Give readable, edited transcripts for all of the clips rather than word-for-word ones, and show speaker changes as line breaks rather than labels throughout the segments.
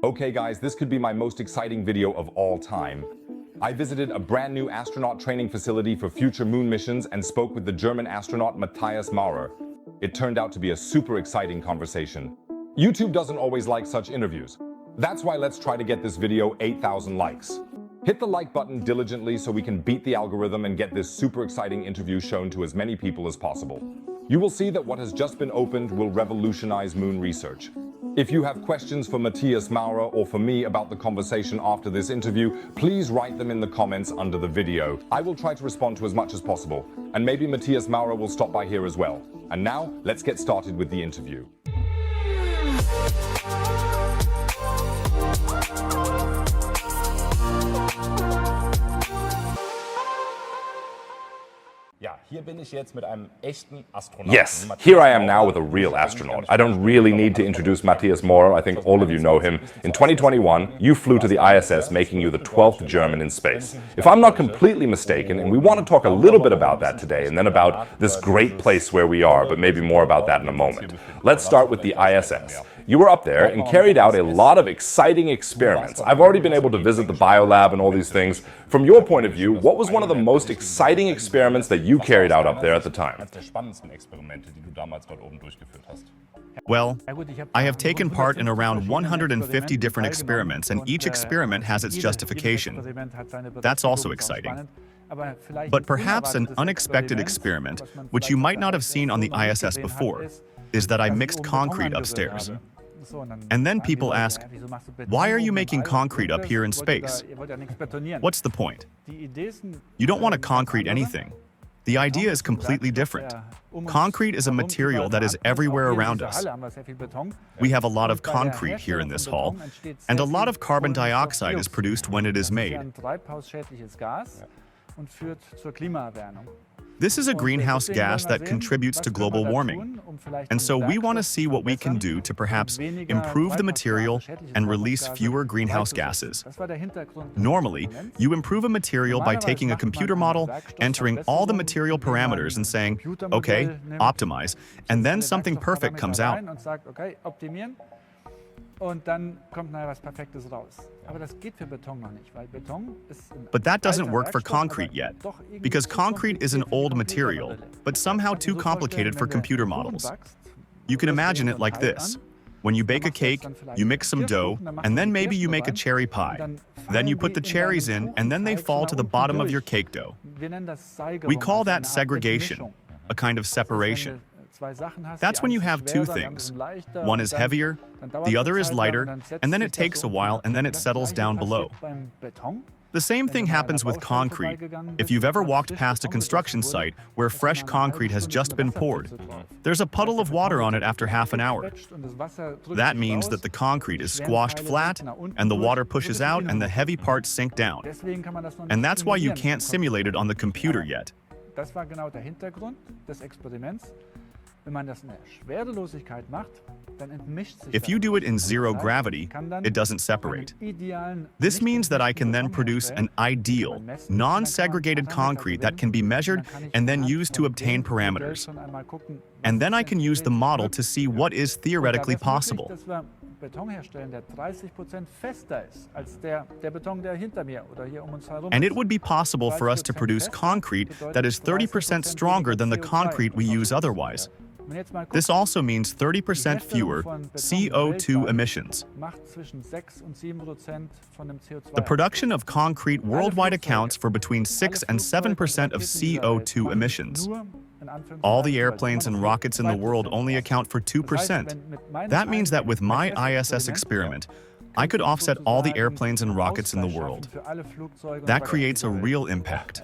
Okay guys, this could be my most exciting video of all time. I visited a brand new astronaut training facility for future moon missions and spoke with the German astronaut Matthias Maurer. It turned out to be a super exciting conversation. YouTube doesn't always like such interviews. That's why let's try to get this video 8,000 likes. Hit the like button diligently so we can beat the algorithm and get this super exciting interview shown to as many people as possible. You will see that what has just been opened will revolutionize moon research. If you have questions for Matthias Maurer or for me about the conversation after this interview, please write them in the comments under the video. I will try to respond to as much as possible, and maybe Matthias Maurer will stop by here as well. And now, let's get started with the interview.
Yes, here I am now with a real astronaut. I don't really need to introduce Matthias Maurer, I think all of you know him. In 2021, you flew to the ISS, making you the 12th German in space. If I'm not completely mistaken, and we want to talk a little bit about that today, and then about this great place where we are, but maybe more about that in a moment. Let's start with the ISS. You were up there and carried out a lot of exciting experiments. I've already been able to visit the biolab and all these things. From your point of view, what was one of the most exciting experiments that you carried out up there at the time?
Well, I have taken part in around 150 different experiments, and each experiment has its justification. That's also exciting. But perhaps an unexpected experiment, which you might not have seen on the ISS before, is that I mixed concrete upstairs. And then people ask, why are you making concrete up here in space? What's the point? You don't want to concrete anything. The idea is completely different. Concrete is a material that is everywhere around us. We have a lot of concrete here in this hall, and a lot of carbon dioxide is produced when it is made. This is a greenhouse gas that contributes to global warming, and so we want to see what we can do to perhaps improve the material and release fewer greenhouse gases. Normally, you improve a material by taking a computer model, entering all the material parameters and saying, okay, optimize, and then something perfect comes out. But that doesn't work for concrete yet, because concrete is an old material, but somehow too complicated for computer models. You can imagine it like this. When you bake a cake, you mix some dough, and then maybe you make a cherry pie. Then you put the cherries in, and then they fall to the bottom of your cake dough. We call that segregation, a kind of separation. That's when you have two things. One is heavier, the other is lighter, and then it takes a while and then it settles down below. The same thing happens with concrete. If you've ever walked past a construction site where fresh concrete has just been poured, there's a puddle of water on it after half an hour. That means that the concrete is squashed flat, and the water pushes out and the heavy parts sink down. And that's why you can't simulate it on the computer yet. If you do it in zero gravity, it doesn't separate. This means that I can then produce an ideal, non-segregated concrete that can be measured and then used to obtain parameters. And then I can use the model to see what is theoretically possible. And it would be possible for us to produce concrete that is 30% stronger than the concrete we use otherwise. This also means 30% fewer CO2 emissions. The production of concrete worldwide accounts for between 6 and 7% of CO2 emissions. All the airplanes and rockets in the world only account for 2%. That means that with my ISS experiment, I could offset all the airplanes and rockets in the world. That creates a real impact.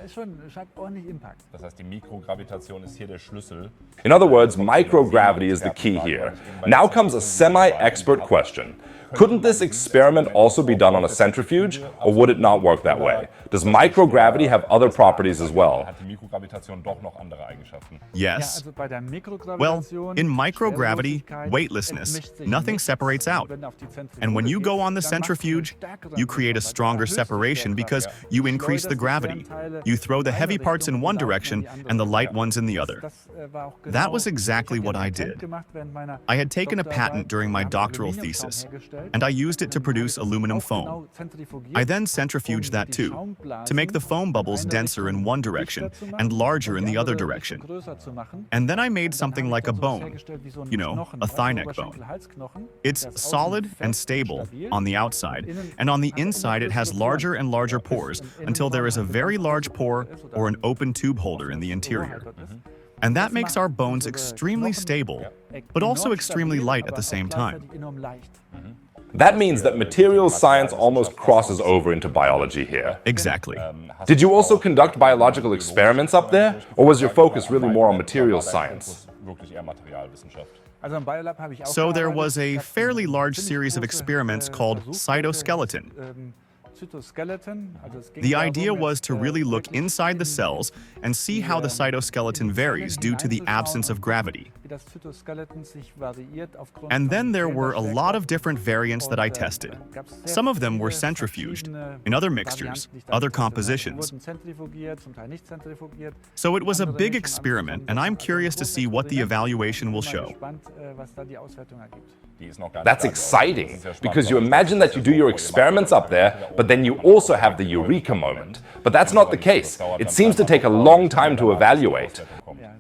In other words, microgravity is the key here. Now comes a semi-expert question. Couldn't this experiment also be done on a centrifuge, or would it not work that way? Does microgravity have other properties as well?
Yes. Well, in microgravity, weightlessness, nothing separates out. And when you go on the centrifuge, you create a stronger separation because you increase the gravity. You throw the heavy parts in one direction and the light ones in the other. That was exactly what I did. I had taken a patent during my doctoral thesis. and I used it to produce aluminum foam. I then centrifuged that too, to make the foam bubbles denser in one direction and larger in the other direction. And then I made something like a bone, you know, a thigh neck bone. It's solid and stable on the outside, and on the inside it has larger and larger pores until there is a very large pore or an open tube holder in the interior. And that makes our bones extremely stable, but also extremely light at the same time.
That means that materials science almost crosses over into biology here.
Exactly.
Did you also conduct biological experiments up there? Or was your focus really more on materials science?
So there was a fairly large series of experiments called cytoskeleton. The idea was to really look inside the cells and see how the cytoskeleton varies due to the absence of gravity. And then there were a lot of different variants that I tested. Some of them were centrifuged, in other mixtures, other compositions. So it was a big experiment, and I'm curious to see what the evaluation will show.
That's exciting, because you imagine that you do your experiments up there, but then you also have the eureka moment. But that's not the case. It seems to take a long time to evaluate.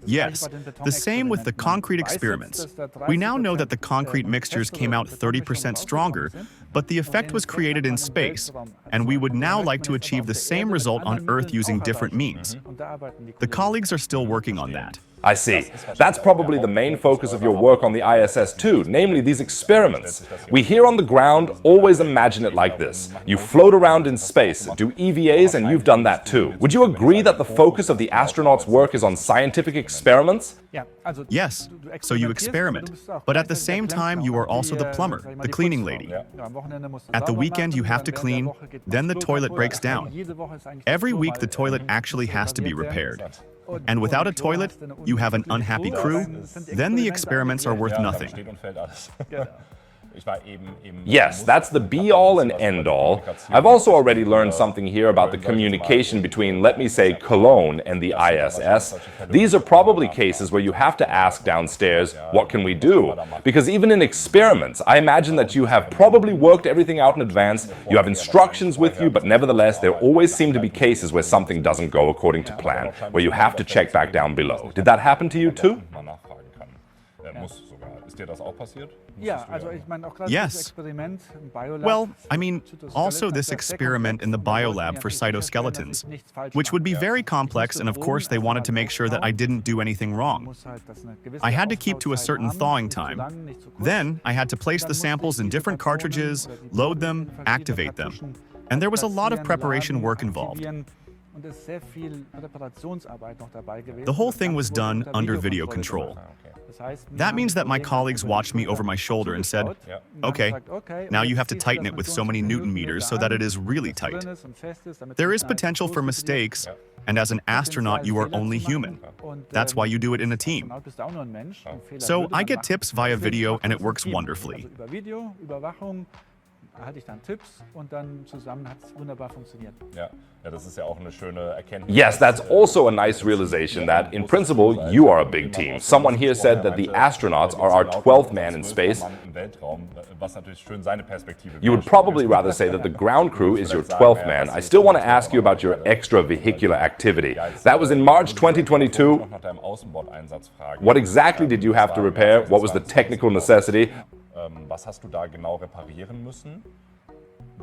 Yes, the same with the concrete experiments. We now know that the concrete mixtures came out 30% stronger, but the effect was created in space, and we would now like to achieve the same result on Earth using different means. The colleagues are still working on that.
I see. That's probably the main focus of your work on the ISS too, namely these experiments. We here on the ground always imagine it like this. You float around in space, do EVAs, and you've done that too. Would you agree that the focus of the astronauts' work is on scientific experiments?
Yes, so you experiment, but at the same time you are also the plumber, the cleaning lady. At the weekend you have to clean, then the toilet breaks down. Every week the toilet actually has to be repaired. And without a toilet, you have an unhappy crew, then the experiments are worth nothing.
Yes, that's the be-all and end-all. I've also already learned something here about the communication between, let me say, Cologne and the ISS. These are probably cases where you have to ask downstairs, what can we do? Because even in experiments, I imagine that you have probably worked everything out in advance, you have instructions with you, but nevertheless, there always seem to be cases where something doesn't go according to plan, where you have to check back down below. Did that happen to you too?
Yes. Well, I mean, also this experiment in the biolab for cytoskeletons, which would be very complex, and of course they wanted to make sure that I didn't do anything wrong. I had to keep to a certain thawing time. Then I had to place the samples in different cartridges, load them, activate them. And there was a lot of preparation work involved. The whole thing was done under video control. That means that my colleagues watched me over my shoulder and said, okay, now you have to tighten it with so many Newton meters so that it is really tight. There is potential for mistakes, and as an astronaut you are only human. That's why you do it in a team. So I get tips via video and it works wonderfully.
Yes, that's also a nice realization that, in principle, you are a big team. Someone here said that the astronauts are our 12th man in space. You would probably rather say that the ground crew is your 12th man. I still want to ask you about your extravehicular activity. That was in March 2022. What exactly did you have to repair? What was the technical necessity?
Was hast du da genau reparieren müssen?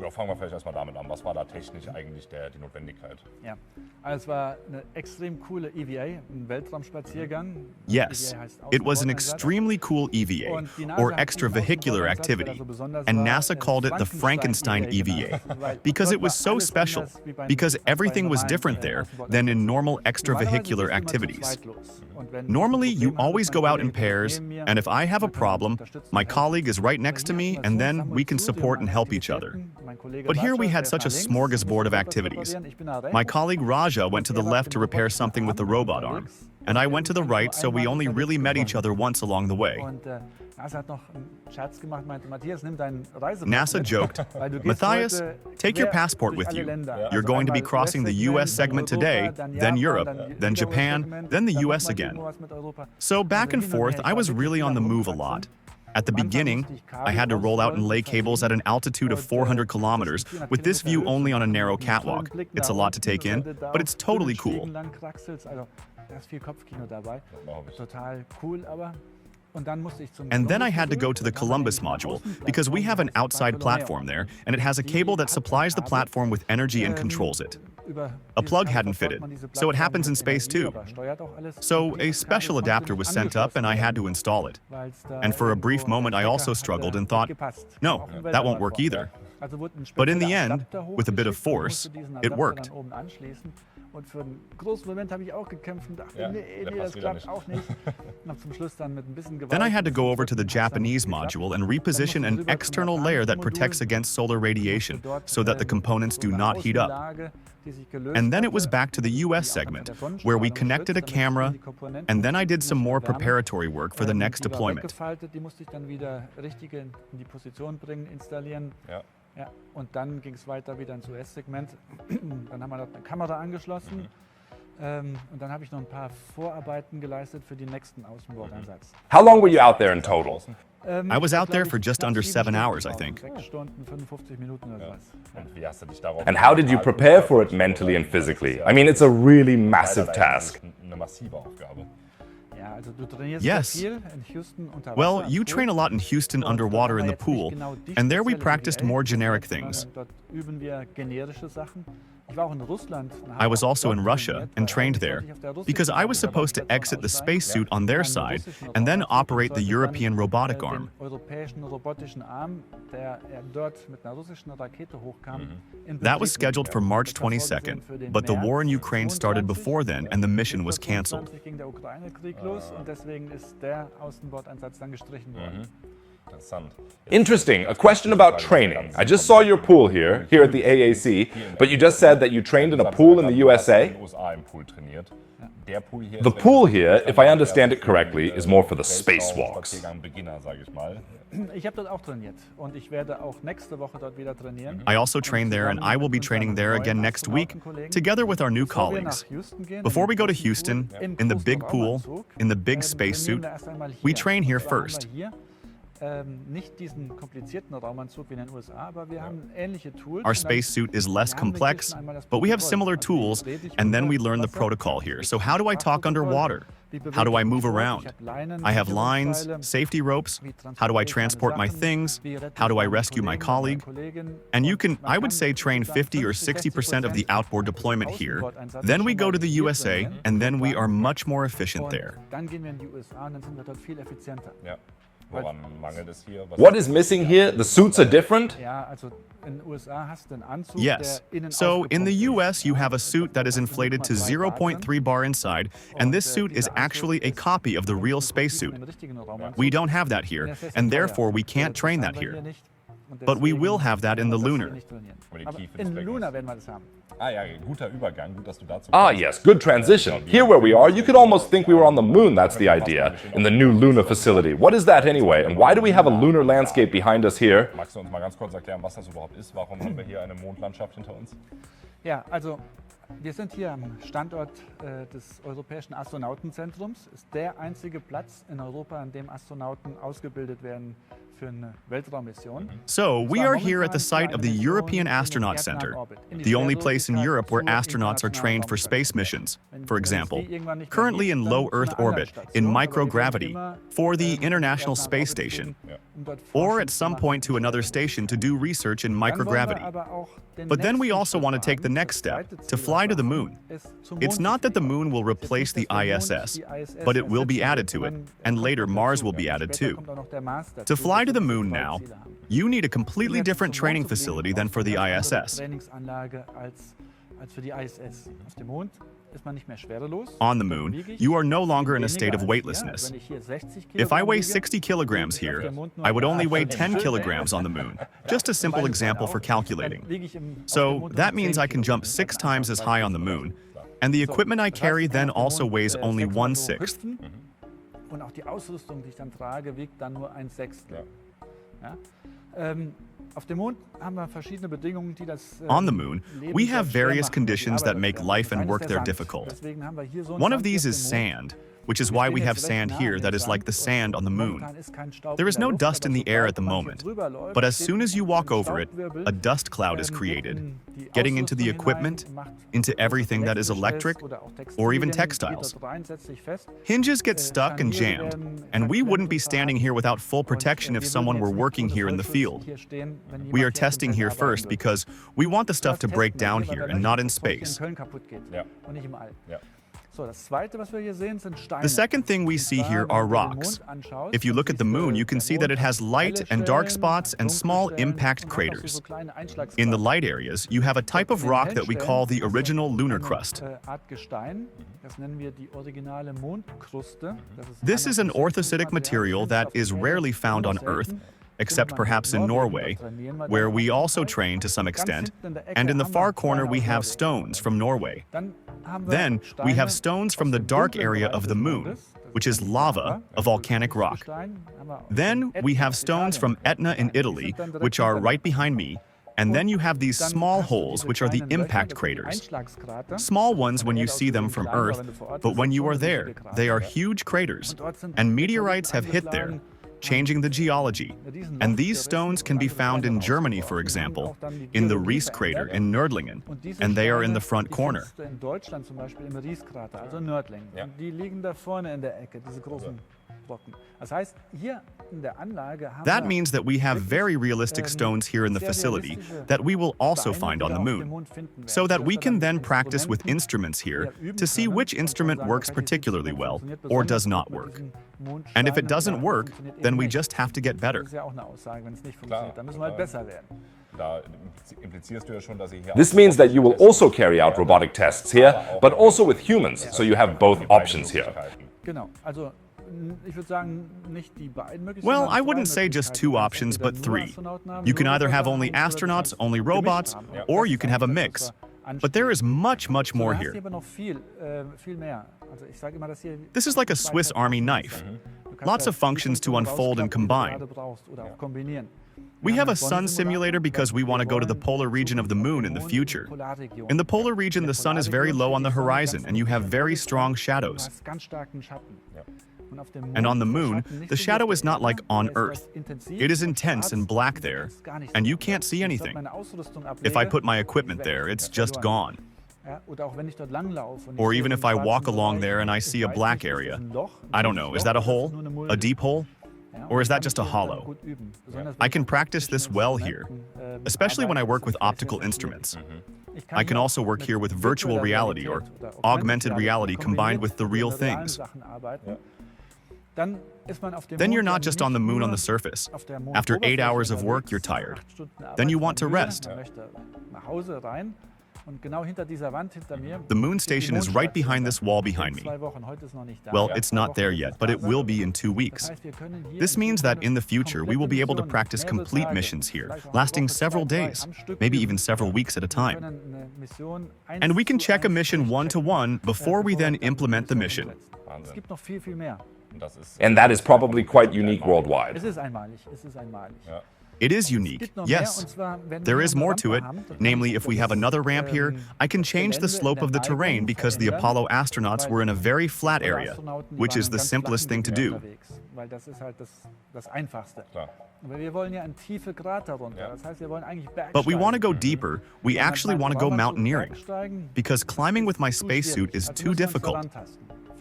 Ja, fangen wir vielleicht erstmal damit an. Was war da technisch eigentlich die Notwendigkeit?
Ja, also es war eine extrem coole EVA, ein Weltraumspaziergang.
Yes, it was an extremely cool EVA, or extravehicular activity, and NASA called it the Frankenstein EVA, because it was so special, because everything was different there than in normal extravehicular activities. Normally, you always go out in pairs, and if I have a problem, my colleague is right next to me, and then we can support and help each other. But here we had such a smorgasbord of activities. My colleague Raja went to the left to repair something with the robot arm, and I went to the right, so we only really met each other once along the way. NASA joked, Matthias, take your passport with you. You're going to be crossing the US segment today, then Europe, then Japan, then the US again. So back and forth, I was really on the move a lot. At the beginning, I had to roll out and lay cables at an altitude of 400 kilometers with this view only on a narrow catwalk. It's a lot to take in, but it's totally cool. And then I had to go to the Columbus module because we have an outside platform there, and it has a cable that supplies the platform with energy and controls it. A plug hadn't fitted, so it happens in space too. So a special adapter was sent up and I had to install it. And for a brief moment I also struggled and thought, no, that won't work either. But in the end, with a bit of force, it worked.
Und für einen großen Moment habe ich auch gekämpft und dachte, nee, das klappt auch nicht. Und zum Schluss dann mit ein bisschen Gewalt.
Then I had to go over to the Japanese module and reposition an external layer that protects against solar radiation so that the components do not heat up. And then it was back to the US segment, where we connected a camera, and then I did some more preparatory work for the next deployment.
Die musste ich dann wieder richtig in die Position bringen, installieren. Ja, und dann ging es weiter wieder ins US-Segment. Dann haben wir dort eine Kamera angeschlossen. Und dann habe ich noch ein paar Vorarbeiten geleistet für den nächsten Außenbordeinsatz.
How long were you out there in total?
I was out there for just under 7 hours, I think.
6 Stunden, 55 Minuten oder sowas.
Und wie hast du dich darauf
And how did you prepare for it mentally and physically? I mean, it's a really massive task.
Eine massive Aufgabe.
Ja, also du trainierst
Yes.
viel in Houston unter Wasser.
Well, you train a lot in Houston underwater in the pool, and there we practiced more generic things.
Dort üben wir generische Sachen. Ich war auch in Russland.
I was also in Russia and trained there, because I was supposed to exit the spacesuit on their side and then operate the European robotic arm.
Europäischen robotischen Arm, der dort mit einer russischen Rakete hochkam.
That was scheduled for March 22nd, but the war in Ukraine started before then and the mission was cancelled.
Ging der Ukraine-Krieg los und deswegen ist der Außenbordeinsatz dann gestrichen worden.
Interessant.
Interesting. A question about training. I just saw your pool here at the AAC, but you just said that you trained in a pool in the USA?
In den USA im Pool trainiert. Der Pool hier
The pool here, if I understand it correctly, is more for the spacewalks.
Spaziergang-Beginner, sage ich mal.
Ich habe dort auch trainiert und ich werde auch nächste Woche dort wieder trainieren.
I also trained there and I will be training there again next week, together with our new colleagues. Before we go to Houston, in the big pool, in the big spacesuit, we train here first.
Nicht diesen komplizierten Raumanzug wie in den USA, aber wir haben ähnliche Tools.
Our spacesuit is less complex, but we have similar tools, and then we learn the protocol here. So how do I talk underwater? How do I move around? I have lines, safety ropes. How do I transport my things? How do I rescue my colleague? And you can, I would say, train 50 or 60% of the outboard deployment here. Then we go to the USA, and then we are much more efficient there.
Dann gehen wir in die USA und dann sind wir dort viel effizienter.
Ja. Woran mangelt es hier?
What is missing here? The suits are different?
Ja, also in den USA hast du einen Anzug,
Yes.
der innen
So in the
aufgepumpt
US, you have a suit that is inflated to 0.3 bar inside, and this suit is actually a copy of the real spacesuit.
ist. Im richtigen Raumanzug.
We don't have that here, and therefore we can't train that here. But we will have that in the lunar.
Aber in Lunar werden wir das haben.
Ah ja, guter Übergang. Gut, dass du dazu
Ah, yes, good transition. Here where we are, you could almost think we were on the moon, that's the idea, in the new lunar facility. What is that anyway, and why do we have a lunar landscape behind us here?
Magst du uns mal ganz kurz erklären, was das überhaupt ist? Warum haben wir hier eine Mondlandschaft hinter uns?
Ja, also wir sind hier am Standort des Europäischen Astronautenzentrums. Ist der einzige Platz in Europa, an dem Astronauten ausgebildet werden für eine Weltraummission.
So we are here at the site of the European Astronaut Center, the only place in Europe where astronauts are trained for space missions. For example, currently in low Earth orbit, in microgravity, for the International Space Station, or at some point to another station to do research in microgravity. But then we also want to take the next step, to fly to the moon. It's not that the moon will replace the ISS, but it will be added to it, and later Mars will be added too. To fly to the moon now, you need a completely different training facility than for the ISS.
Trainingsanlage als für die ISS. Auf dem Mond ist man nicht mehr schwerelos.
On the moon, you are no longer in a state of weightlessness.
Wenn ich hier 60
If I weigh
Kilogramm
60 kilograms here, I would only weigh 10 kilograms on the moon. Just a simple example for calculating. So that means I can jump 6 times as high on the moon, and the equipment I carry then also weighs only 1/6.
Und auch die Ausrüstung, die ich dann trage, wiegt dann nur 1/6. Ja? Auf dem Mond haben wir verschiedene Bedingungen, die das
On the moon,
Leben
we
sehr
have
schwer
various
machen,
conditions
die
that
Arbeit
make
schwer
life
machen.
and work
Das
there
eine ist der
difficult.
Sand. Deswegen haben wir hier so einen
One of
Sand
these
auf
is
dem Mond.
sand, which is why we have sand here that is like the sand on the moon. There is no dust in the air at the moment, but as soon as you walk over it, a dust cloud is created, getting into the equipment, into everything that is electric, or even textiles. Hinges get stuck and jammed, and we wouldn't be standing here without full protection if someone were working here in the field. We are testing here first because we want the stuff to break down here and not in space. The second thing we see here are rocks. If you look at the moon, you can see that it has light and dark spots and small impact craters. In the light areas, you have a type of rock that we call the original lunar crust. This is an orthositic material that is rarely found on Earth, except perhaps in Norway, where we also train to some extent, and in the far corner we have stones from Norway. Then we have stones from the dark area of the moon, which is lava, a volcanic rock. Then we have stones from Etna in Italy, which are right behind me, and then you have these small holes, which are the impact craters. Small ones when you see them from Earth, but when you are there, they are huge craters, and meteorites have hit there, changing the geology. And these stones can be found in Germany, for example, in the Ries crater in Nördlingen, and they are in the front corner. That means that we have very realistic stones here in the facility that we will also find on the moon, so that we can then practice with instruments here to see which instrument works particularly well or does not work. And if it doesn't work, then we just have to get better.
This means that you will also carry out robotic tests here, but also with humans, so you have both options here.
Well, I wouldn't say just two options, but three. You can either have only astronauts, only robots, or you can have a mix. But there is much, much more here. This is like a Swiss Army knife. Lots of functions to unfold and combine. We have a sun simulator because we want to go to the polar region of the moon in the future. In the polar region, the sun is very low on the horizon and you have very strong shadows. And on the moon, the shadow is not like on Earth. It is intense and black there, and you can't see anything. If I put my equipment there, it's just gone. Or even if I walk along there and I see a black area. I don't know, is that a hole? A deep hole? Or is that just a hollow? I can practice this well here, especially when I work with optical instruments. I can also work here with virtual reality or augmented reality combined with the real things. Then you're not just on the moon on the surface. After 8 hours of work, you're tired. Then you want to rest. The moon station is right behind this wall behind me. Well, it's not there yet, but it will be in 2 weeks. This means that in the future, we will be able to practice complete missions here, lasting several days, maybe even several weeks at a time. And we can check a mission one-to-one before we then implement the mission.
And that is probably quite unique worldwide.
It is unique, yes. There is more to it, namely if we have another ramp here, I can change the slope of the terrain because the Apollo astronauts were in a very flat area, which is the simplest thing to do. But we want to go deeper, we actually want to go mountaineering, because climbing with my spacesuit is too difficult.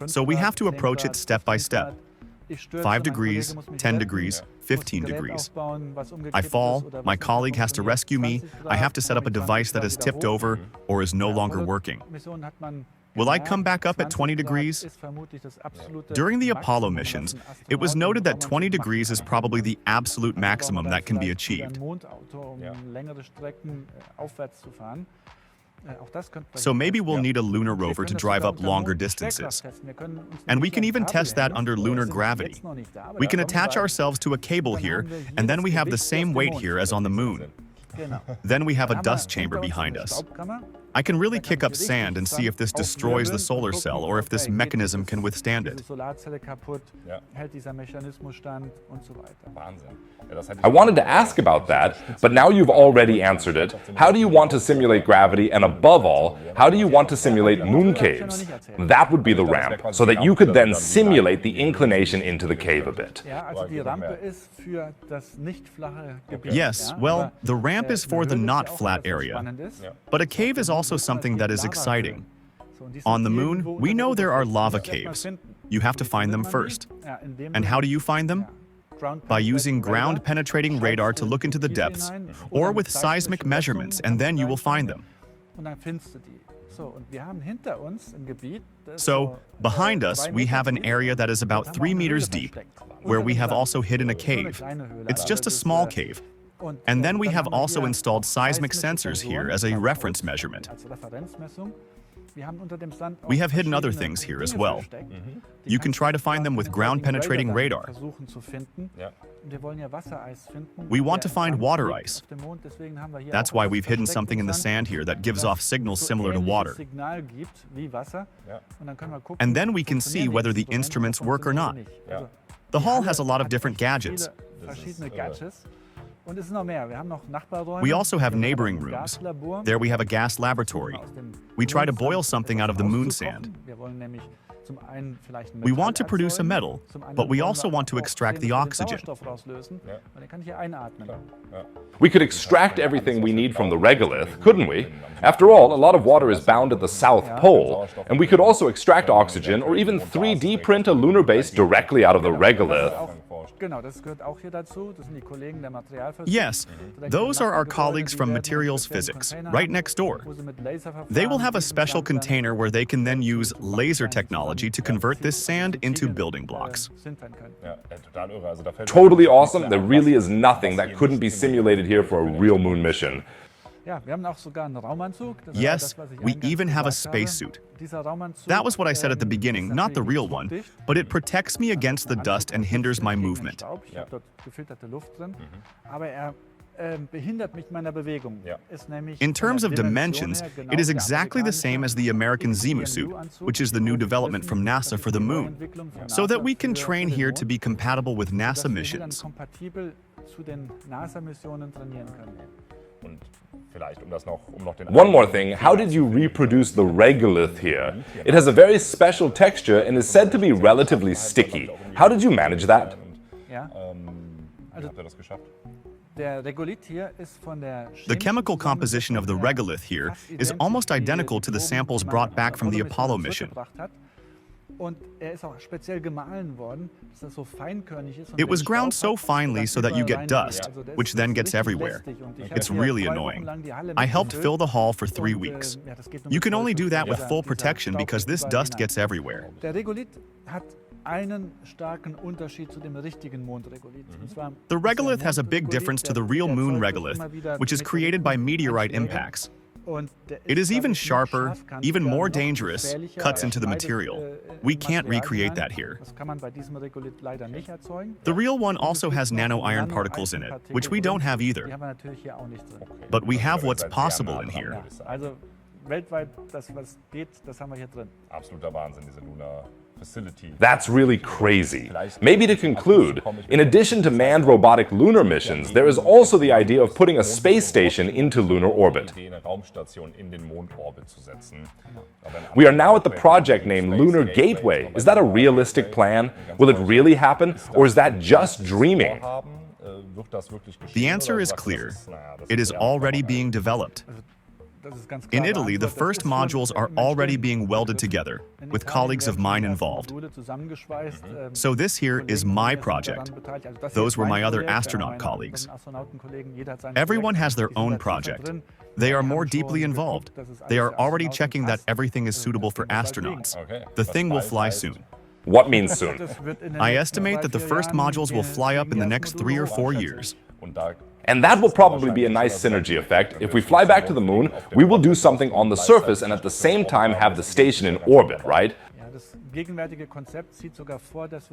So we have to approach it step by step. 5 degrees, 10 degrees, 15 degrees. I fall, my colleague has to rescue me, I have to set up a device that is tipped over or is no longer working. Will I come back up at 20 degrees? During the Apollo missions, it was noted that 20 degrees is probably the absolute maximum that can be achieved. So maybe we'll need a lunar rover to drive up longer distances. And we can even test that under lunar gravity. We can attach ourselves to a cable here, and then we have the same weight here as on the moon. Then we have a dust chamber behind us. I can really kick up sand and see if this destroys the solar cell or if this mechanism can withstand it.
I wanted to ask about that, but now you've already answered it. How do you want to simulate gravity, and above all, how do you want to simulate moon caves? That would be the ramp, so that you could then simulate the inclination into the cave a bit.
Yes, well, the ramp is for the not flat area. But a cave is also something that is exciting. On the moon, we know there are lava caves. You have to find them first. And how do you find them? By using ground-penetrating radar to look into the depths, or with seismic measurements, and then you will find them. So, behind us, we have an area that is about 3 meters deep, where we have also hidden a cave. It's just a small cave. And then we have also installed seismic sensors here as a reference measurement. We have hidden other things here as well. You can try to find them with ground-penetrating radar. We want to find water ice. That's why we've hidden something in the sand here that gives off signals similar to water. And then we can see whether the instruments work or not. The hall has a lot of different gadgets. We also have neighboring rooms. There we have a gas laboratory. We try to boil something out of the moon sand. We want to produce a metal, but we also want to extract the oxygen.
We could extract everything we need from the regolith, couldn't we? After all, a lot of water is bound at the South Pole, and we could also extract oxygen or even 3D print a lunar base directly out of the regolith.
Yes, those are our colleagues from materials physics, right next door. They will have a special container where they can then use laser technology to convert this sand into building blocks.
Totally awesome. There really is nothing that couldn't be simulated here for a real moon mission.
Yes, we even have a spacesuit. That was what I said at the beginning, not the real one, but it protects me against the dust and hinders my movement. In terms of dimensions, it is exactly the same as the American Zimu suit, which is the new development from NASA for the moon, so that we can train here to be compatible with NASA missions.
One more thing, how did you reproduce the regolith here? It has a very special texture and is said to be relatively sticky. How did you manage that?
The chemical composition of the regolith here is almost identical to the samples brought back from the Apollo mission. It was ground so finely so that you get dust, which then gets everywhere. It's really annoying. I helped fill the hall for 3 weeks. You can only do that with full protection because this dust gets everywhere. The regolith has a big difference to the real moon regolith, which is created by meteorite impacts. It is even sharper, even more dangerous, cuts into the material. We can't recreate that here. The real one also has nano-iron particles in it, which we don't have either. But we have what's possible in here.
That's really crazy. Maybe to conclude, in addition to manned robotic lunar missions, there is also the idea of putting a space station into lunar orbit. We are now at the project named Lunar Gateway. Is that a realistic plan? Will it really happen? Or is that just dreaming?
The answer is clear. It is already being developed. In Italy, the first modules are already being welded together, with colleagues of mine involved. So this here is my project. Those were my other astronaut colleagues. Everyone has their own project. They are more deeply involved. They are already checking that everything is suitable for astronauts. The thing will fly soon.
What means soon?
I estimate that the first modules will fly up in the next 3 or 4 years.
And that will probably be a nice synergy effect. If we fly back to the moon, we will do something on the surface and at the same time have the station in orbit, right?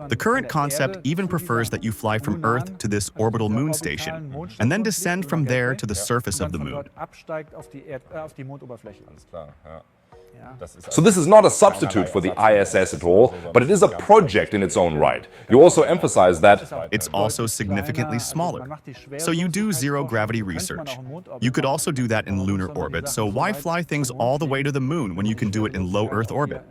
The current concept even prefers that you fly from Earth to this orbital moon station, and then descend from there to the surface of the moon.
So this is not a substitute for the ISS at all, but it is a project in its own right. You also emphasize that
it's also significantly smaller. So you do zero-gravity research. You could also do that in lunar orbit, so why fly things all the way to the moon when you can do it in low Earth orbit?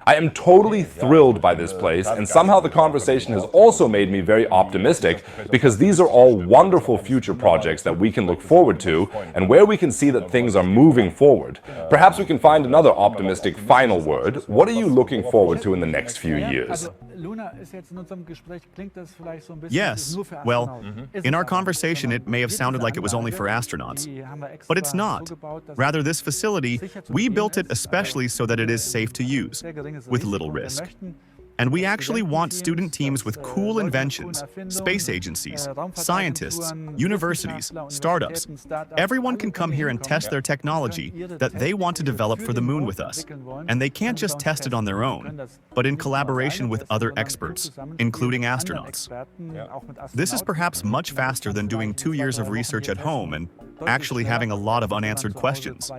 I am totally thrilled by this place, and somehow the conversation has also made me very optimistic, because these are all wonderful future projects that we can look forward to, and where we can see that things are moving forward. Perhaps we can find another optimistic final word. What are you looking forward to in the next few years?
Yes, well, in our conversation it may have sounded like it was only for astronauts. But it's not. Rather, this facility, we built it especially so that it is safe to use, with little risk. And we actually want student teams with cool inventions, space agencies, scientists, universities, startups. Everyone can come here and test their technology that they want to develop for the moon with us. And they can't just test it on their own, but in collaboration with other experts, including astronauts. This is perhaps much faster than doing 2 years of research at home and actually having a lot of unanswered questions.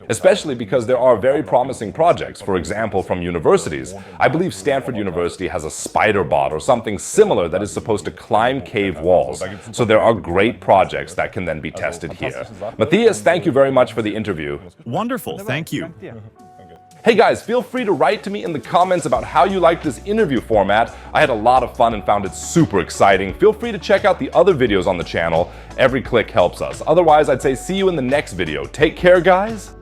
Especially because there are very promising projects, for example, from universities. I believe Stanford University has a spider bot or something similar that is supposed to climb cave walls. So there are great projects that can then be tested here. Matthias, thank you very much for the interview.
Wonderful, thank you.
Hey guys, feel free to write to me in the comments about how you liked this interview format. I had a lot of fun and found it super exciting. Feel free to check out the other videos on the channel. Every click helps us. Otherwise, I'd say see you in the next video. Take care, guys.